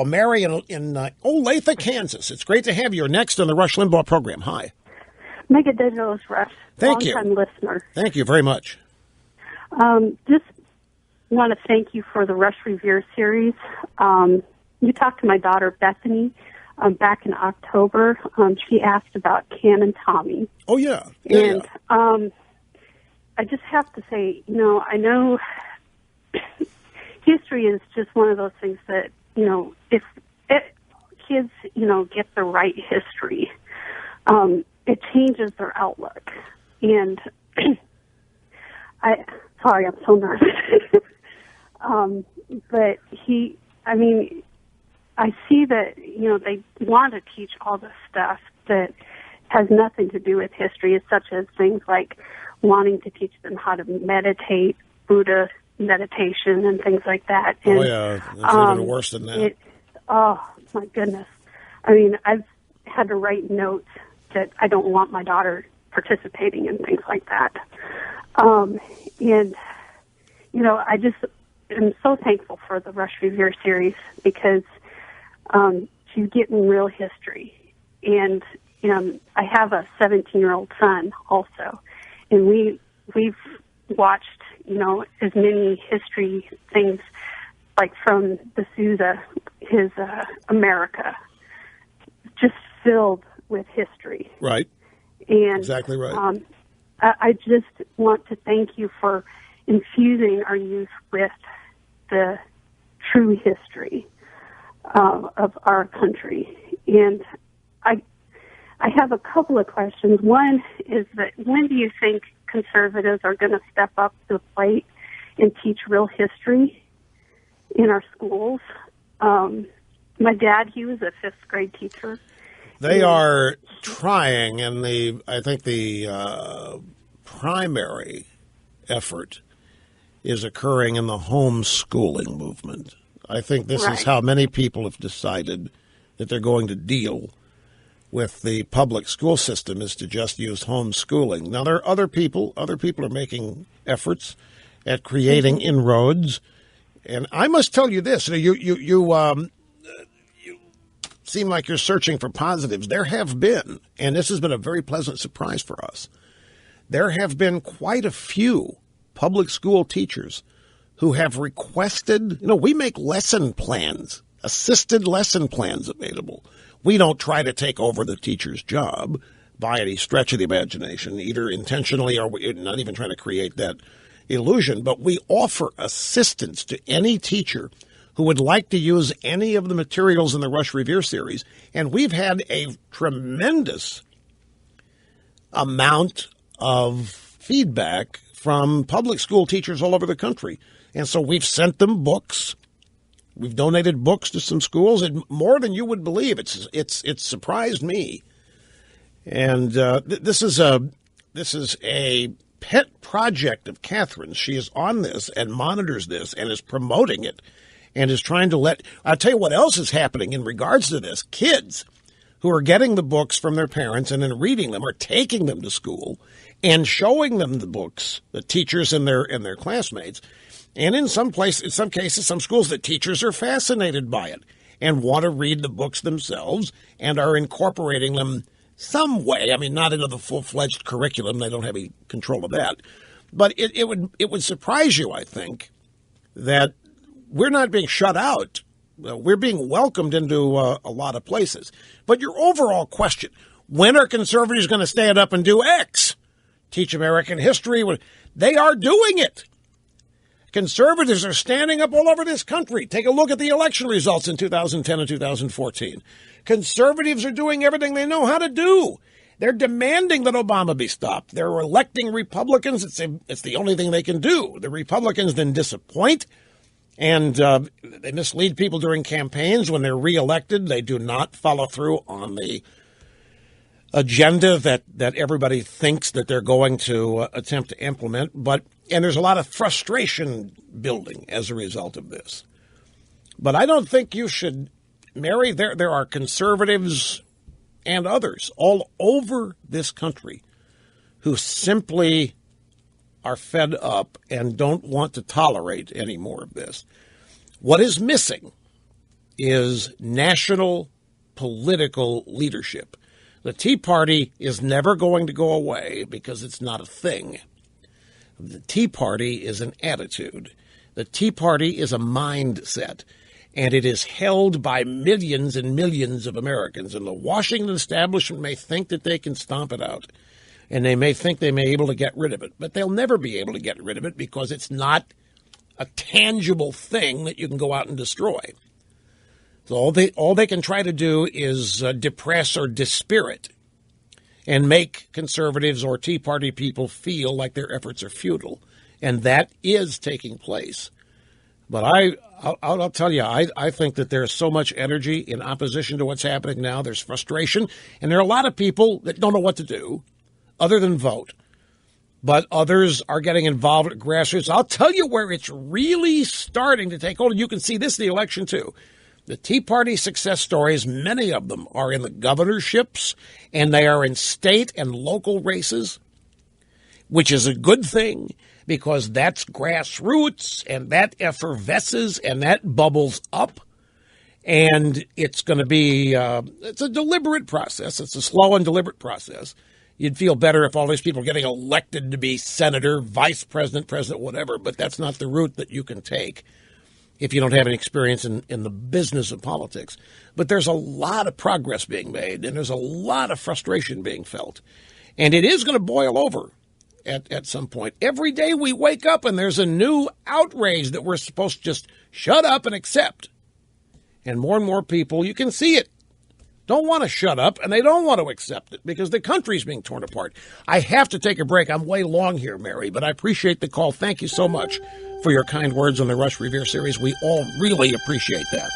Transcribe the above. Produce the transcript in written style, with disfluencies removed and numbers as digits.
Mary in Olathe, Kansas. It's great to have you. You're next on the Rush Limbaugh program. Hi. Mega Digital Rush. Thank you. Long-time listener. Thank you very much. Just want to thank you for the Rush Revere series. You talked to my daughter, Bethany, back in October. She asked about Canon Tommy. Oh, yeah. And I just have to say, I know history is just one of those things that, if kids, get the right history, it changes their outlook. And I'm so nervous. But I see that, they want to teach all this stuff that has nothing to do with history, such as things like wanting to teach them how to meditate, Buddha meditation, and things like that. And, oh, yeah. It's even worse than that. Oh, my goodness. I've had to write notes that I don't want my daughter participating in things like that. I just am so thankful for the Rush Revere series because she's getting real history. And, I have a 17-year-old son also, and we've watched, as many history things, like from the Sousa, his America, just filled with history. Right. And exactly right. I just want to thank you for infusing our youth with the true history of our country. And I have a couple of questions. One is that when do you think conservatives are going to step up to the plate and teach real history in our schools? My dad, he was a fifth grade teacher. They are trying, and I think the primary effort is occurring in the homeschooling movement. I think this is how many people have decided that they're going to deal with the public school system, is to just use homeschooling. Now, there are other people are making efforts at creating inroads. And I must tell you this, you seem like you're searching for positives. There have been, and this has been a very pleasant surprise for us, there have been quite a few public school teachers who have requested, we make lesson plans, assisted lesson plans available. We don't try to take over the teacher's job by any stretch of the imagination, either intentionally or we're not even trying to create that illusion, but we offer assistance to any teacher who would like to use any of the materials in the Rush Revere series. And we've had a tremendous amount of feedback from public school teachers all over the country. And so we've sent them books. We've donated books to some schools, and more than you would believe. It's surprised me. And this is a pet project of Catherine's. She is on this and monitors this and is promoting it and is trying to I'll tell you what else is happening in regards to this. Kids who are getting the books from their parents and then reading them or taking them to school and showing them the books, the teachers and their classmates. And in some cases, some schools, the teachers are fascinated by it and want to read the books themselves and are incorporating them some way. Not into the full-fledged curriculum. They don't have any control of that. But it would surprise you, I think, that we're not being shut out. We're being welcomed into a lot of places. But your overall question, when are conservatives going to stand up and do X? Teach American history? They are doing it. Conservatives are standing up all over this country. Take a look at the election results in 2010 and 2014. Conservatives are doing everything they know how to do. They're demanding that Obama be stopped. They're electing Republicans. It's the only thing they can do. The Republicans then disappoint, and they mislead people during campaigns. When they're reelected, they do not follow through on the agenda that everybody thinks that they're going to attempt to implement. And there's a lot of frustration building as a result of this. But I don't think you should, Mary, there are conservatives and others all over this country who simply are fed up and don't want to tolerate any more of this. What is missing is national political leadership. The Tea Party is never going to go away because it's not a thing. The Tea Party is an attitude. The Tea Party is a mindset, and it is held by millions and millions of Americans. And the Washington establishment may think that they can stomp it out, and they may think they may be able to get rid of it, but they'll never be able to get rid of it because it's not a tangible thing that you can go out and destroy. So all they can try to do is depress or dispirit and make conservatives or Tea Party people feel like their efforts are futile. And that is taking place. But I'll tell you, I think that there's so much energy in opposition to what's happening now. There's frustration. And there are a lot of people that don't know what to do other than vote. But others are getting involved at grassroots. I'll tell you where it's really starting to take hold. And you can see this in the election, too. The Tea Party success stories, many of them are in the governorships, and they are in state and local races, which is a good thing because that's grassroots, and that effervesces, and that bubbles up. And it's going to be it's a deliberate process. It's a slow and deliberate process. You'd feel better if all these people are getting elected to be senator, vice president, president, whatever, but that's not the route that you can take if you don't have any experience in the business of politics. But there's a lot of progress being made, and there's a lot of frustration being felt. And it is going to boil over at some point. Every day we wake up and there's a new outrage that we're supposed to just shut up and accept. And more people, you can see it, don't want to shut up, and they don't want to accept it because the country's being torn apart. I have to take a break. I'm way long here, Mary, but I appreciate the call. Thank you so much for your kind words on the Rush Revere series. We all really appreciate that.